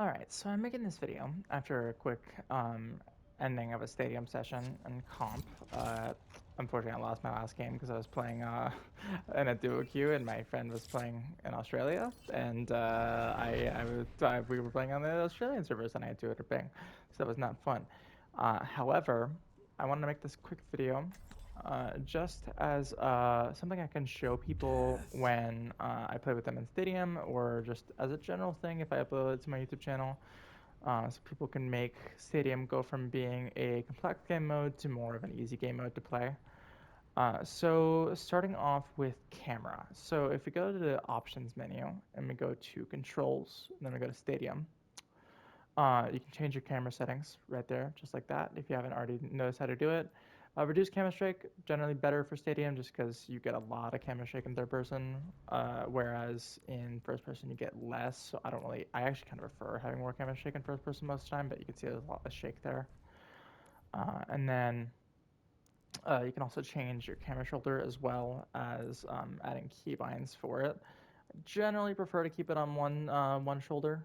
Alright, so I'm making this video after a quick ending of a stadium session and comp. Unfortunately, I lost my last game because I was playing in a duo queue and my friend was playing in Australia, and we were playing on the Australian servers and I had 200 ping, so that was not fun. However, I wanted to make this quick video just as something I can show people when I play with them in Stadium, or just as a general thing if I upload it to my YouTube channel, so people can make Stadium go from being a complex game mode to more of an easy game mode to play. So starting off with camera. So if we go to the options menu and we go to controls, and then we go to Stadium, you can change your camera settings right there, just like that, if you haven't already noticed how to do it. Reduce camera shake, generally better for Stadium just because you get a lot of camera shake in third person, whereas in first person you get less. So I actually kind of prefer having more camera shake in first person most of the time, but you can see there's a lot of shake there. And then you can also change your camera shoulder as well as adding keybinds for it. I generally prefer to keep it on one shoulder,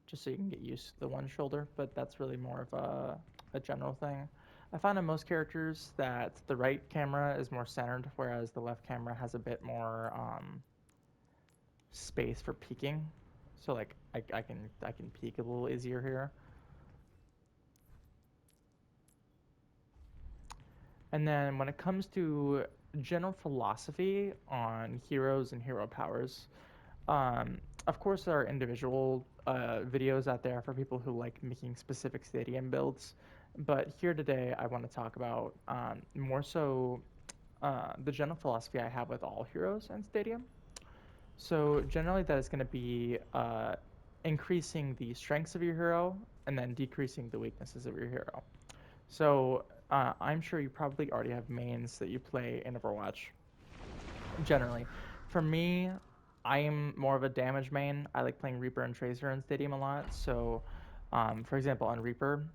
just so you can get used to the one shoulder, but that's really more of a general thing. I find on most characters that the right camera is more centered, whereas the left camera has a bit more space for peeking. So like I can peek a little easier here. And then when it comes to general philosophy on heroes and hero powers, of course, there are individual videos out there for people who like making specific stadium builds, but here today I want to talk about more so the general philosophy I have with all heroes and stadium. So generally, that is going to be increasing the strengths of your hero and then decreasing the weaknesses of your hero. So I'm sure you probably already have mains that you play in Overwatch. Generally, for me, I am more of a damage main. I like playing Reaper and Tracer in Stadium a lot. So, for example, on Reaper,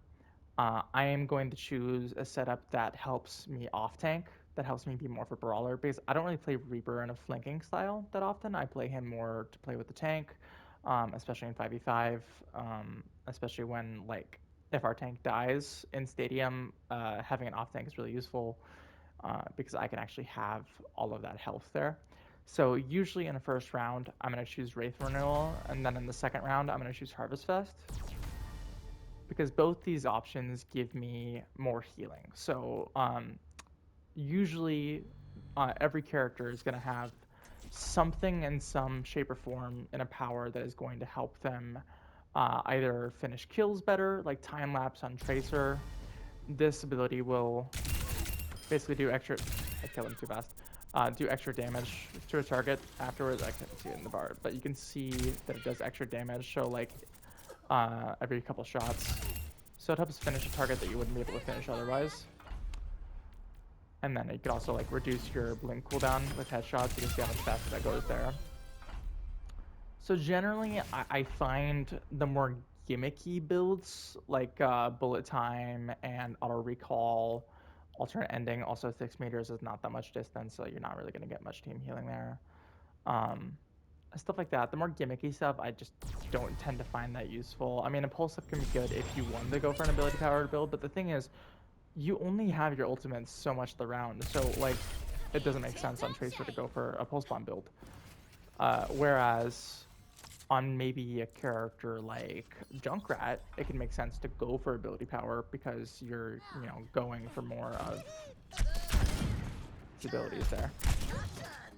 I am going to choose a setup that helps me off tank, that helps me be more of a brawler, because I don't really play Reaper in a flanking style that often. I play him more to play with the tank, especially in 5v5, especially when, like, if our tank dies in Stadium, having an off tank is really useful because I can actually have all of that health there. So usually in the first round, I'm going to choose Wraith Renewal, and then in the second round, I'm going to choose Harvest Fest, because both these options give me more healing. So usually every character is going to have something in some shape or form in a power that is going to help them either finish kills better, like time lapse on Tracer. This ability will basically do extra. I killed him too fast. Do extra damage to a target afterwards. I couldn't see it in the bar, but you can see that it does extra damage. So like every couple shots. So it helps finish a target that you wouldn't be able to finish otherwise. And then you can also like reduce your blink cooldown with headshots. You can see how much faster that goes there. So generally, I find the more gimmicky builds like bullet time and auto recall, alternate ending. Also, 6 meters is not that much distance, so you're not really going to get much team healing there. Um, Stuff like that. The more gimmicky stuff, I just don't tend to find that useful. I mean, a pulse up can be good if you wanted to go for an ability powered build, but the thing is, you only have your ultimates so much the round, so like, it doesn't make sense on Tracer to go for a pulse bomb build. Whereas on maybe a character like Junkrat, it can make sense to go for ability power because you're, going for more of his abilities there.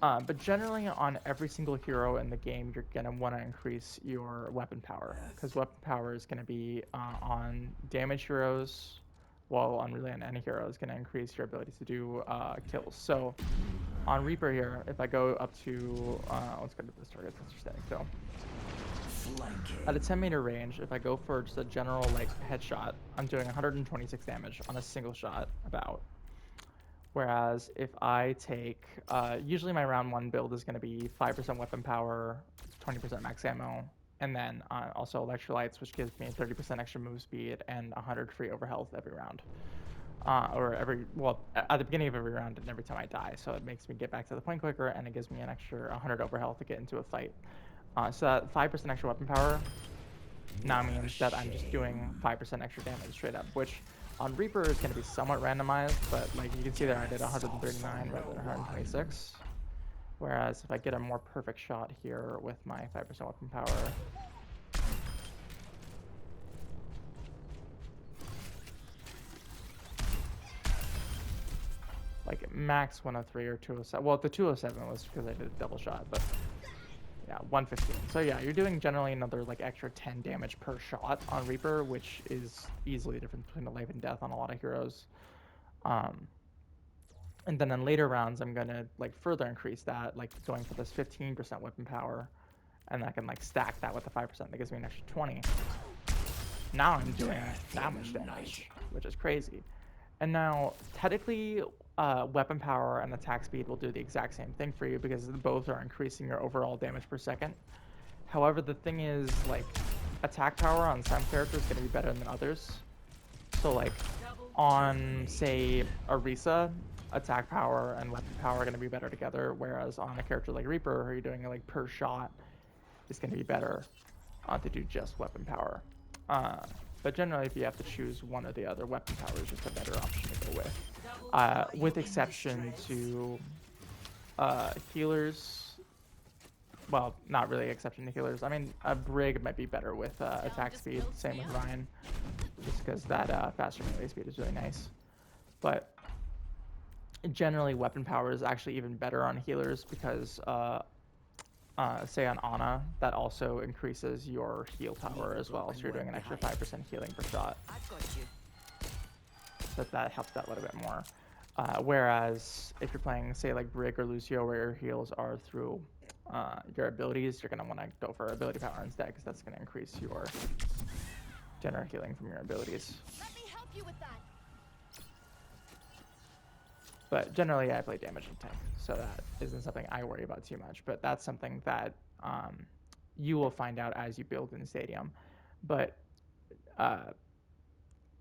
But generally, on every single hero in the game, you're going to want to increase your weapon power, because weapon power is going to be on damage heroes, while on really on any hero is going to increase your ability to do kills. So on Reaper here, if I go up to, let's go to this target since you're standing still. At a 10-meter range, if I go for just a general like headshot, I'm doing 126 damage on a single shot about. Whereas if I take, usually my round 1 build is going to be 5% weapon power, 20% max ammo, and then also electrolytes, which gives me 30% extra move speed and 100 free overhealth every round. At the beginning of every round and every time I die. So it makes me get back to the point quicker, and it gives me an extra 100 overhealth to get into a fight. So that 5% extra weapon power now means that I'm just doing 5% extra damage straight up, which on Reaper is going to be somewhat randomized, but like you can see there I did 139 rather than 126. Whereas if I get a more perfect shot here with my 5% weapon power, like max 103 or 207. Well, the 207 was because I did a double shot, but yeah, 115. So yeah, you're doing generally another like extra 10 damage per shot on Reaper, which is easily the difference between the life and death on a lot of heroes. And then in later rounds, I'm gonna like further increase that, like going for this 15% weapon power, and I can like stack that with the 5% that gives me an extra 20. Now I'm doing that much damage, which is crazy. And now, technically, weapon power and attack speed will do the exact same thing for you because both are increasing your overall damage per second. However, the thing is, like, attack power on some characters is going to be better than others. So, like, on, say, Orisa, attack power and weapon power are going to be better together, whereas on a character like Reaper, who you're doing, like, per shot, is going to be better to do just weapon power. But generally, if you have to choose one or the other, weapon power is just a better option to go with exception to healers. Well, not really exception to healers. I mean, a Brig might be better with attack speed. Same with Ryan, just because that faster melee speed is really nice. But generally, weapon power is actually even better on healers because say on Ana, that also increases your heal power as well. So you're doing an extra 5% healing per shot. So that helps that a little bit more. Whereas if you're playing, say, like Brig or Lucio, where your heals are through your abilities, you're going to want to go for ability power instead, because that's going to increase your general healing from your abilities. Let me help you with that. But generally, I play damage and tank, so that isn't something I worry about too much. But that's something that you will find out as you build in Stadium. But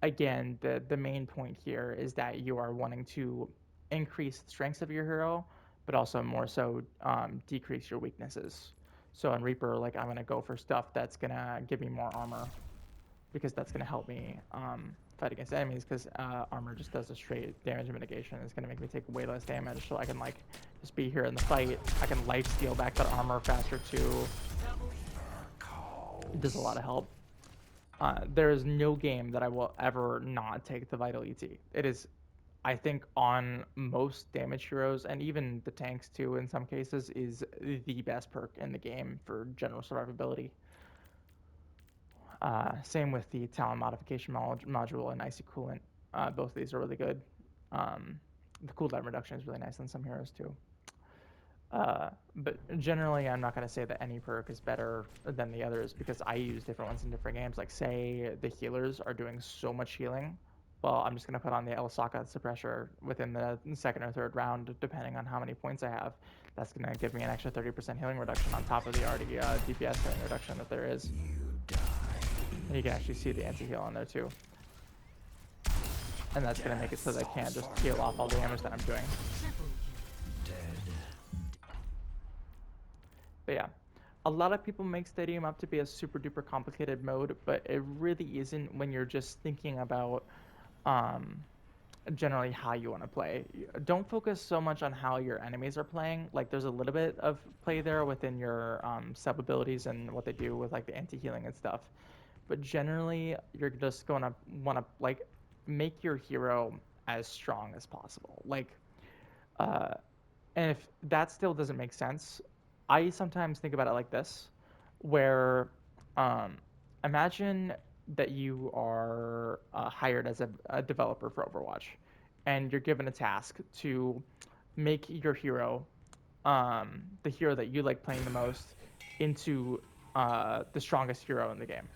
again, the main point here is that you are wanting to increase the strengths of your hero, but also more so decrease your weaknesses. So in Reaper, like I'm gonna go for stuff that's gonna give me more armor, because that's gonna help me fight against enemies. Because armor just does a straight damage mitigation. It's gonna make me take way less damage, so I can like just be here in the fight. I can life steal back that armor faster too. It does a lot of help. There is no game that I will ever not take the Vital ET. It is, I think, on most damage heroes, and even the tanks too in some cases, is the best perk in the game for general survivability. Same with the talent modification module and Icy Coolant. Both of these are really good. The cooldown reduction is really nice on some heroes too. But generally, I'm not going to say that any perk is better than the others, because I use different ones in different games. Like, say, the healers are doing so much healing. Well, I'm just going to put on the Elisaka Suppressor within the second or third round, depending on how many points I have. That's going to give me an extra 30% healing reduction on top of the already DPS healing reduction that there is. And you can actually see the anti-heal on there, too. And that's going to make it so that I can't just heal off all the damage that I'm doing. But yeah, a lot of people make Stadium up to be a super duper complicated mode, but it really isn't when you're just thinking about generally how you want to play. Don't focus so much on how your enemies are playing. Like, there's a little bit of play there within your sub abilities and what they do with like the anti-healing and stuff. But generally, you're just going to want to like make your hero as strong as possible. Like, and if that still doesn't make sense, I sometimes think about it like this, where imagine that you are hired as a developer for Overwatch, and you're given a task to make your hero, the hero that you like playing the most, into the strongest hero in the game.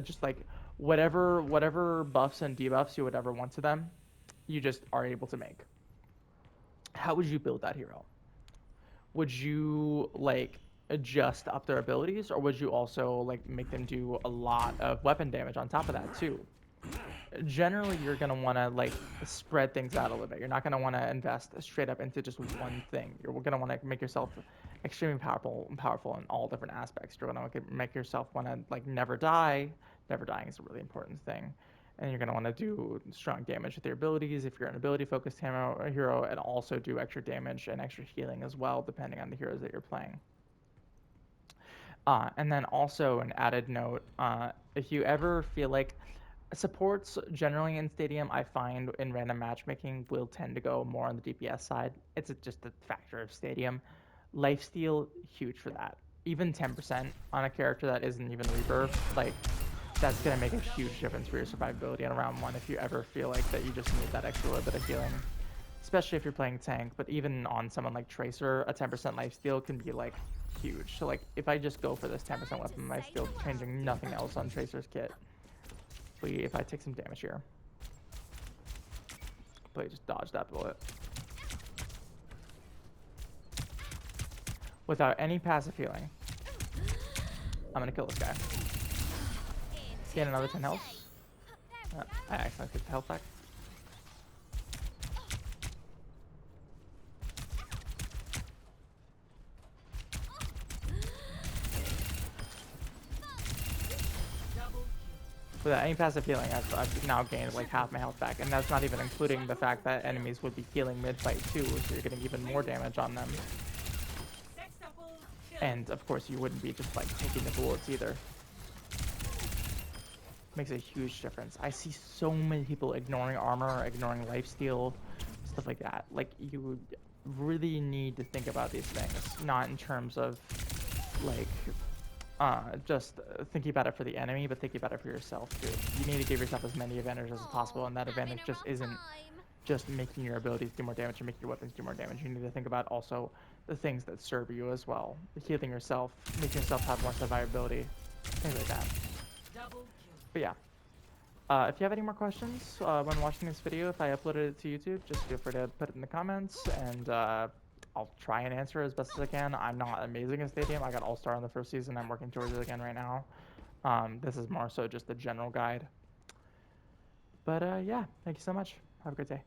Just like whatever buffs and debuffs you would ever want to them, you just are able to make. How would you build that hero? Would you like adjust up their abilities, or would you also like make them do a lot of weapon damage on top of that too? generally you're gonna want to like spread things out a little bit. You're not gonna want to invest straight up into just one thing. You're gonna want to make yourself extremely powerful in all different aspects. You're gonna make yourself want to like never die. Never dying is a really important thing, and you're gonna want to do strong damage with your abilities if you're an ability focused hero, and also do extra damage and extra healing as well, depending on the heroes that you're playing. And then also an added note, if you ever feel like supports generally in Stadium, I find in random matchmaking will tend to go more on the DPS side. It's just a factor of Stadium. Lifesteal, huge for that. Even 10% on a character that isn't even Reaper, like that's gonna make a huge difference for your survivability in round one if you ever feel like that you just need that extra little bit of healing. Especially if you're playing tank, but even on someone like Tracer, a 10% lifesteal can be like huge. So like if I just go for this 10% weapon lifesteal, changing nothing else on Tracer's kit. If I take some damage here. Please just dodge that bullet. Without any passive healing. I'm gonna kill this guy. Gain another 10 health. I accidentally took the health back. Without any passive healing, I've now gained like half my health back, and that's not even including the fact that enemies would be healing mid-fight too, so you're getting even more damage on them. And of course, you wouldn't be just like taking the bullets either. Makes a huge difference. I see so many people ignoring armor, ignoring lifesteal, stuff like that. Like you really need to think about these things, not in terms of like just thinking about it for the enemy, but thinking about it for yourself too. You need to give yourself as many advantages as possible, and that advantage just isn't just making your abilities do more damage and making your weapons do more damage. You need to think about also the things that serve you as well. Healing yourself, making yourself have more survivability, things like that. But yeah. If you have any more questions when watching this video, if I uploaded it to YouTube, just feel free to put it in the comments, and I'll try and answer as best as I can. I'm not amazing at Stadium. I got All-Star in the first season. I'm working towards it again right now. This is more so just a general guide. But yeah, thank you so much. Have a great day.